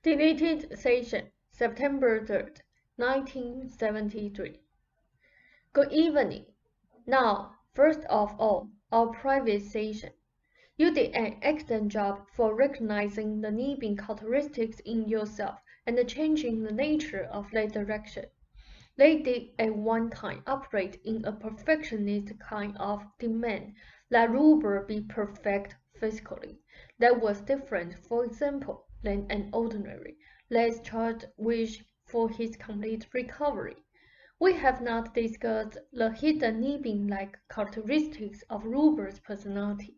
Deleted session, September 3rd, 1973. Good evening. Now, first of all, our private session. You did an excellent job for recognizing the nibbing characteristics in yourself and changing the nature of that direction. They did at one time operate in a perfectionist kind of demand that Ruber be perfect physically. That was different, for example, than an ordinary, less charged wish for his complete recovery. We have not discussed the hidden nibbing-like characteristics of Ruber's personality.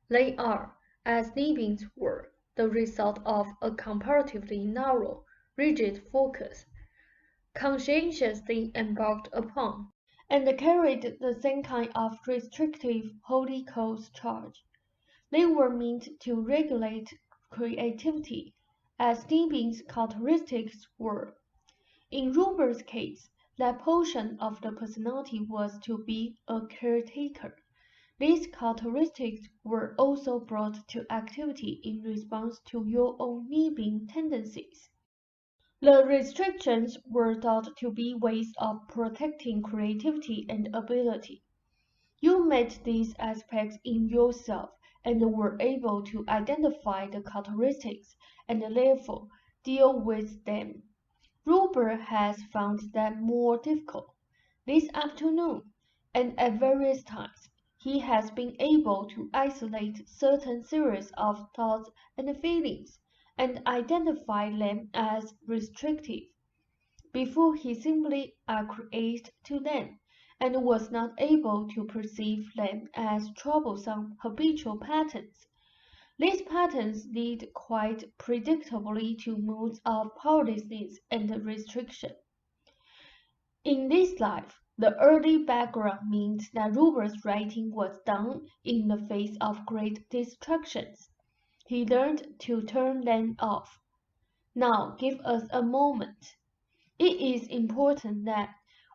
They are, as nibbings were, the result of a comparatively narrow, rigid focus, conscientiously embarked upon, and carried the same kind of restrictive Holy Ghost charge. They were meant to regulate creativity, as nibbing's characteristics were. In Ruber's case, that portion of the personality was to be a caretaker. These characteristics were also brought to activity in response to your own nibbing tendencies. The restrictions were thought to be ways of protecting creativity and ability. You met these aspects in yourself and were able to identify the characteristics and therefore deal with them. Ruber has found that more difficult. This afternoon, and at various times, he has been able to isolate certain series of thoughts and feelings and identify them as restrictive. Before he simply acquiesced to them and was not able to perceive them as troublesome habitual patterns. These patterns lead quite predictably to moods of powerlessness and restriction. In this life, the early background means that Ruber's writing was done in the face of great distractions. He learned to turn them off. Now give us a moment. It is important that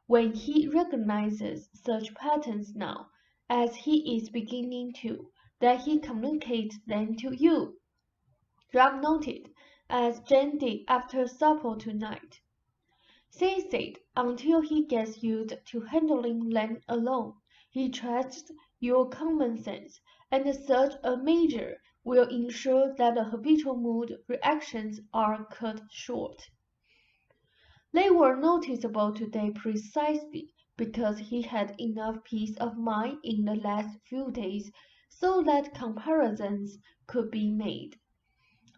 when he recognizes such patterns now, as he is beginning to, that he communicates them to you. Rob noted, as Jane did after supper tonight. Say said, until he gets used to handling them alone, he trusts your common sense, and such a measure will ensure that the habitual mood reactions are cut short. They were noticeable today precisely because he had enough peace of mind in the last few days so that comparisons could be made.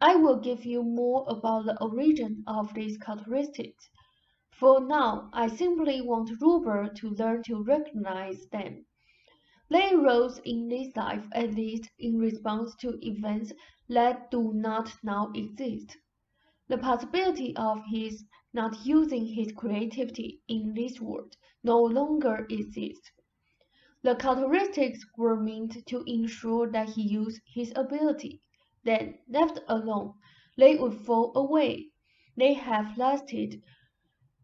I will give you more about the origin of these characteristics. For now, I simply want Ruber to learn to recognize them. They arose in this life at least in response to events that do not now exist. The possibility of his not using his creativity in this world no longer exists. The characteristics were meant to ensure that he used his ability. Then, left alone, they would fall away. They have lasted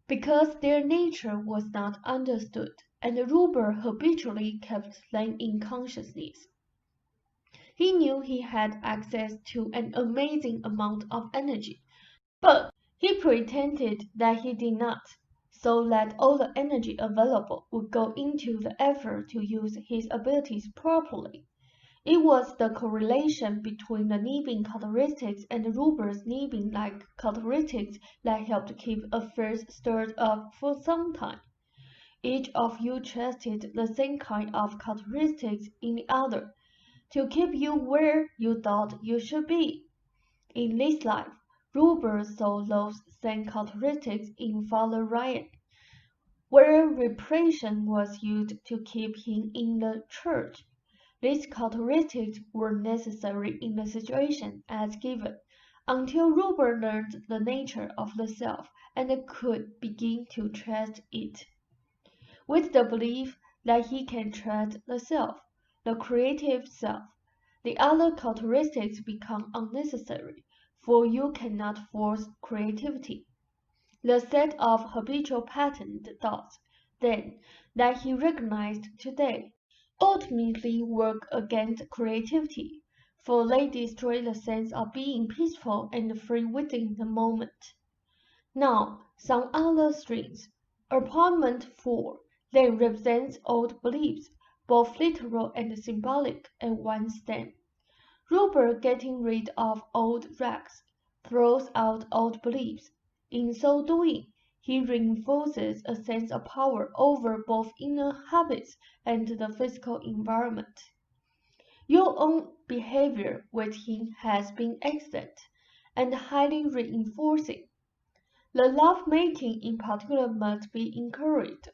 because their nature was not understood, and Ruber habitually kept them in consciousness. He knew he had access to an amazing amount of energy, but he pretended that he did not, so that all the energy available would go into the effort to use his abilities properly. It was the correlation between the nibbing characteristics and Ruber's nibbing-like characteristics that helped keep affairs stirred up for some time. Each of you trusted the same kind of characteristics in the other, to keep you where you thought you should be. In this life, Ruber saw those same characteristics in Father Ryan, where repression was used to keep him in the church. These characteristics were necessary in the situation as given, until Ruber learned the nature of the self and could begin to trust it. With the belief that he can trust the self, the creative self, the other characteristics become unnecessary, for you cannot force creativity. The set of habitual patterned thoughts, then, that he recognized today, ultimately work against creativity, for they destroy the sense of being peaceful and free within the moment. Now, some other strings. Apartment 4 then represents old beliefs, both literal and symbolic, at one stem. Robert, getting rid of old rags, throws out old beliefs. In so doing, he reinforces a sense of power over both inner habits and the physical environment. Your own behavior with him has been excellent and highly reinforcing. The love-making in particular must be encouraged,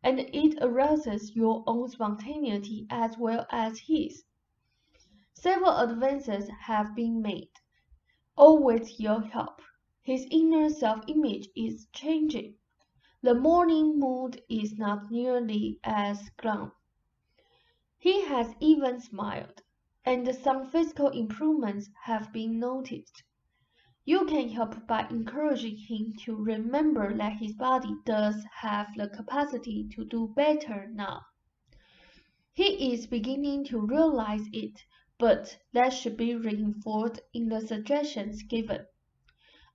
and it arouses your own spontaneity as well as his. Several advances have been made, all with your help. His inner self-image is changing. The morning mood is not nearly as glum. He has even smiled, and some physical improvements have been noticed. You can help by encouraging him to remember that his body does have the capacity to do better now. He is beginning to realize it, but that should be reinforced in the suggestions given.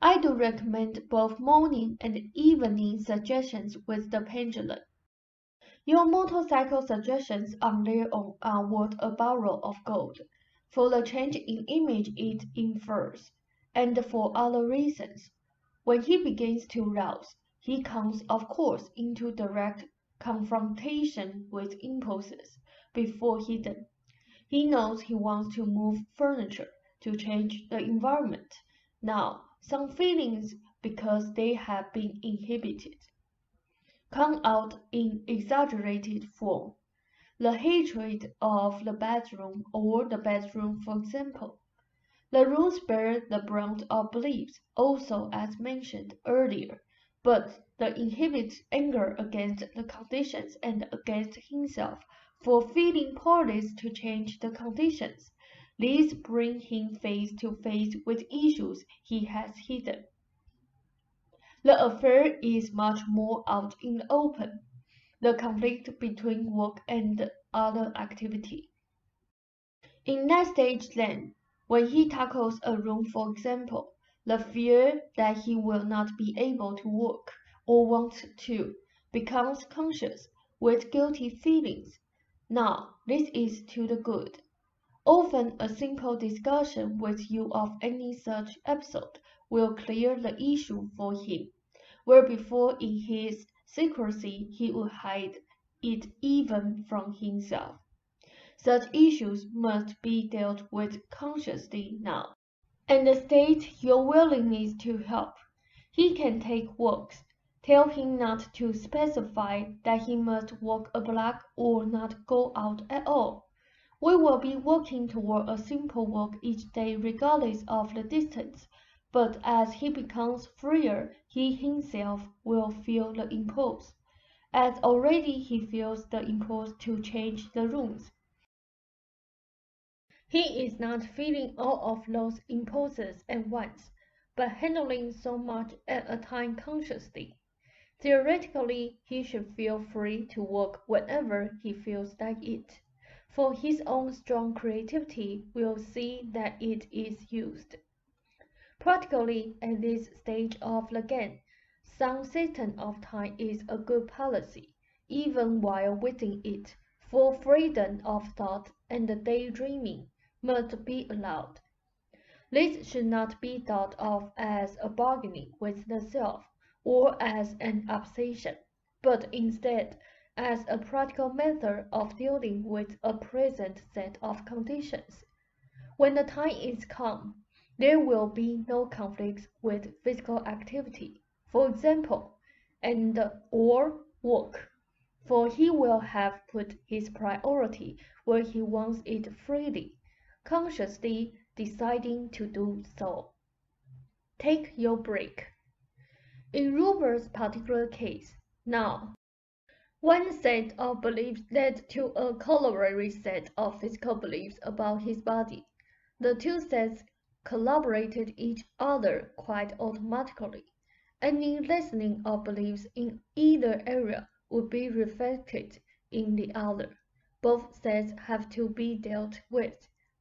I do recommend both morning and evening suggestions with the pendulum. Your motorcycle suggestions on their own are worth a barrel of gold, for the change in image it infers, and for other reasons. When he begins to rouse, he comes, of course, into direct confrontation with impulses before hidden. He knows he wants to move furniture, to change the environment. Now, some feelings, because they have been inhibited, come out in exaggerated form. The hatred of the bedroom, or the bedroom, for example. The rooms bear the brunt of beliefs, also as mentioned earlier, but the inhibits anger against the conditions and against himself for feeling powerless to change the conditions. These bring him face to face with issues he has hidden. The affair is much more out in the open, the conflict between work and other activity. In that stage then, when he tackles a room, for example, the fear that he will not be able to work or want to becomes conscious with guilty feelings. Now, this is to the good. Often a simple discussion with you of any such episode will clear the issue for him, where before in his secrecy he would hide it even from himself. Such issues must be dealt with consciously now, and state your willingness to help. He can take walks. Tell him not to specify that he must walk a block or not go out at all. We will be working toward a simple walk each day regardless of the distance, but as he becomes freer, he himself will feel the impulse, as already he feels the impulse to change the rooms. He is not feeling all of those impulses at once, but handling so much at a time consciously. Theoretically, he should feel free to work whenever he feels like it, for his own strong creativity will see that it is used. Practically, at this stage of the game, some system of time is a good policy, even while within it, for freedom of thought and daydreaming must be allowed. This should not be thought of as a bargaining with the self, or as an obsession, but instead as a practical method of dealing with a present set of conditions. When the time is come, there will be no conflicts with physical activity, for example, and or work, for he will have put his priority where he wants it freely, consciously deciding to do so. Take your break. In Ruber's particular case, now, one set of beliefs led to a corollary set of physical beliefs about his body. The two sets collaborated each other quite automatically. Any lessening of beliefs in either area would be reflected in the other. Both sets have to be dealt with.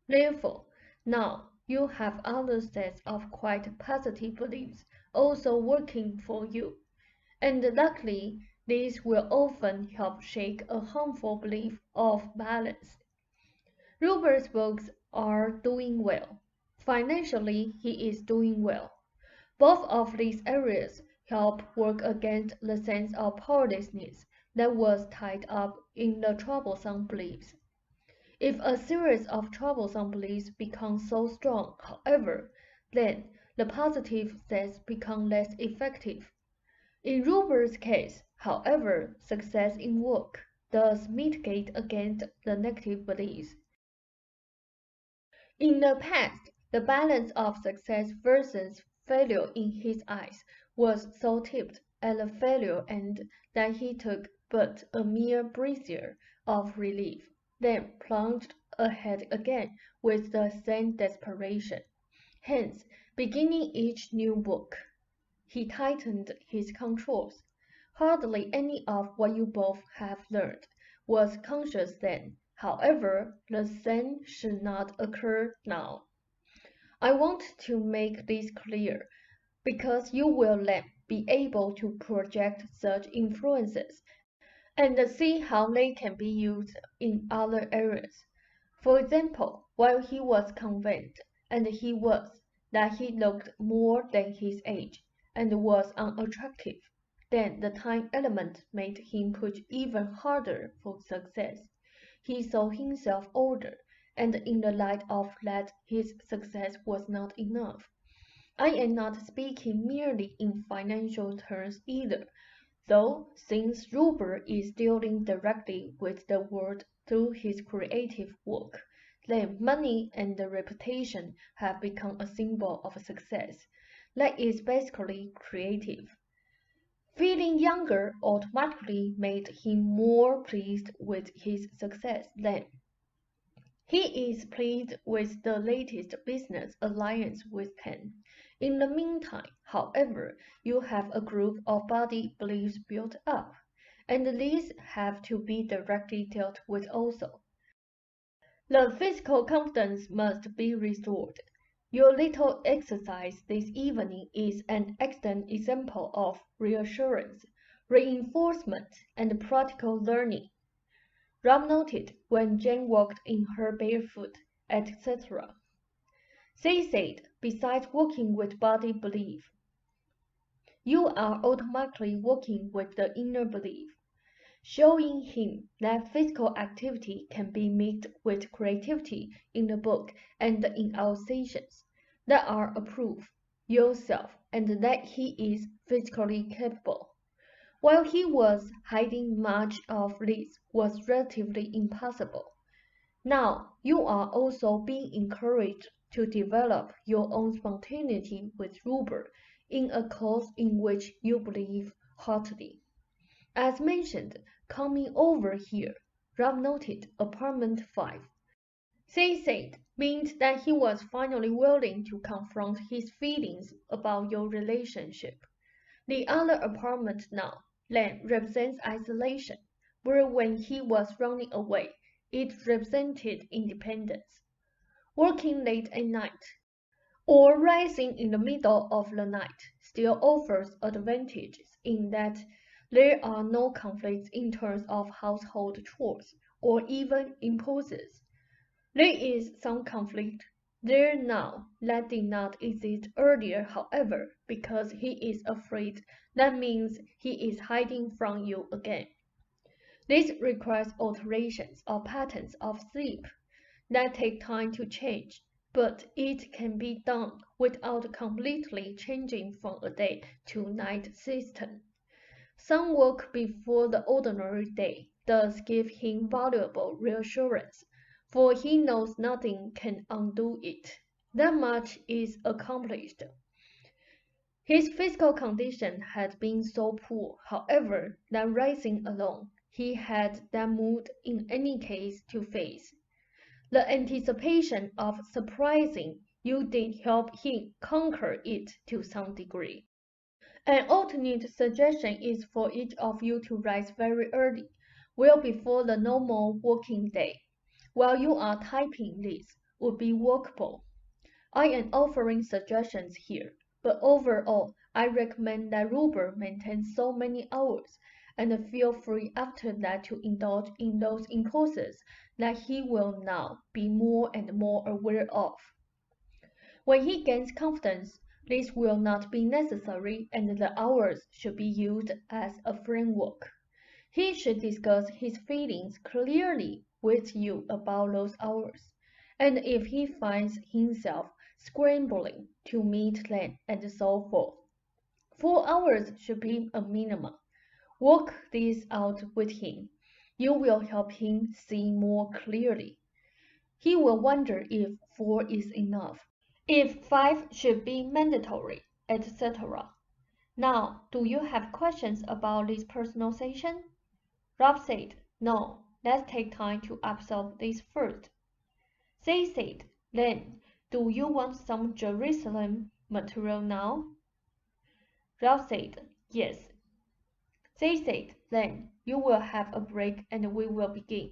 Therefore, Now, you have other sets of quite positive beliefs also working for you, and luckily, these will often help shake a harmful belief of balance. Rupert's books are doing well. Financially, he is doing well. Both of these areas help work against the sense of powerlessness that was tied up in the troublesome beliefs. If a series of troublesome beliefs becomes so strong, however, then the positive sets become less effective. In Rupert's case, however, success in work does mitigate against the negative beliefs. In the past, the balance of success versus failure in his eyes was so tipped at the failure end that he took but a mere brazier of relief, then plunged ahead again with the same desperation. Hence, beginning each new book, he tightened his controls. Hardly any of what you both have learned was conscious then. However, the same should not occur now. I want to make this clear, because you will then be able to project such influences and see how they can be used in other areas. For example, while he was convinced, and he was, that he looked more than his age and was unattractive, then the time element made him push even harder for success. He saw himself older, and in the light of that his success was not enough. I am not speaking merely in financial terms either, though since Rupert is dealing directly with the world through his creative work, then money and reputation have become a symbol of success that is basically creative. Feeling younger automatically made him more pleased with his success then. He is pleased with the latest business alliance with Penn. In the meantime, however, you have a group of body beliefs built up, and these have to be directly dealt with also. The physical confidence must be restored. Your little exercise this evening is an excellent example of reassurance, reinforcement, and practical learning. Rob noted when Jane walked in her barefoot, etc. They said, besides working with body belief, you are automatically working with the inner belief, showing him that physical activity can be mixed with creativity in the book and in our sessions that are approved, yourself, and that he is physically capable. While he was hiding, much of this was relatively impossible. Now you are also being encouraged to develop your own spontaneity with Rupert in a cause in which you believe heartily. As mentioned, coming over here, Rob noted apartment 5. They said meant that he was finally willing to confront his feelings about your relationship. The other apartment now, then, represents isolation, where when he was running away, it represented independence. Working late at night, or rising in the middle of the night, still offers advantages in that there are no conflicts in terms of household chores or even impulses. There is some conflict there now that did not exist earlier, however, because he is afraid. That means he is hiding from you again. This requires alterations or patterns of sleep that take time to change, but it can be done without completely changing from a day to night system. Some work before the ordinary day does give him valuable reassurance, for he knows nothing can undo it. That much is accomplished. His physical condition had been so poor, however, that rising alone, he had that mood in any case to face. The anticipation of surprising you did help him conquer it to some degree. An alternate suggestion is for each of you to rise very early, well before the normal working day. While you are typing, this would be workable. I am offering suggestions here, but overall, I recommend that Robert maintain so many hours, and feel free after that to indulge in those impulses that he will now be more and more aware of. When he gains confidence, this will not be necessary, and the hours should be used as a framework. He should discuss his feelings clearly with you about those hours, and if he finds himself scrambling to meet them and so forth, 4 hours should be a minimum. Work this out with him. You will help him see more clearly. He will wonder if 4 is enough, if 5 should be mandatory, etc. Now, do you have questions about this personalization? Rob said, no, let's take time to absorb this first. They said, then, do you want some Jerusalem material now? Rob said, yes. They said, then, you will have a break and we will begin.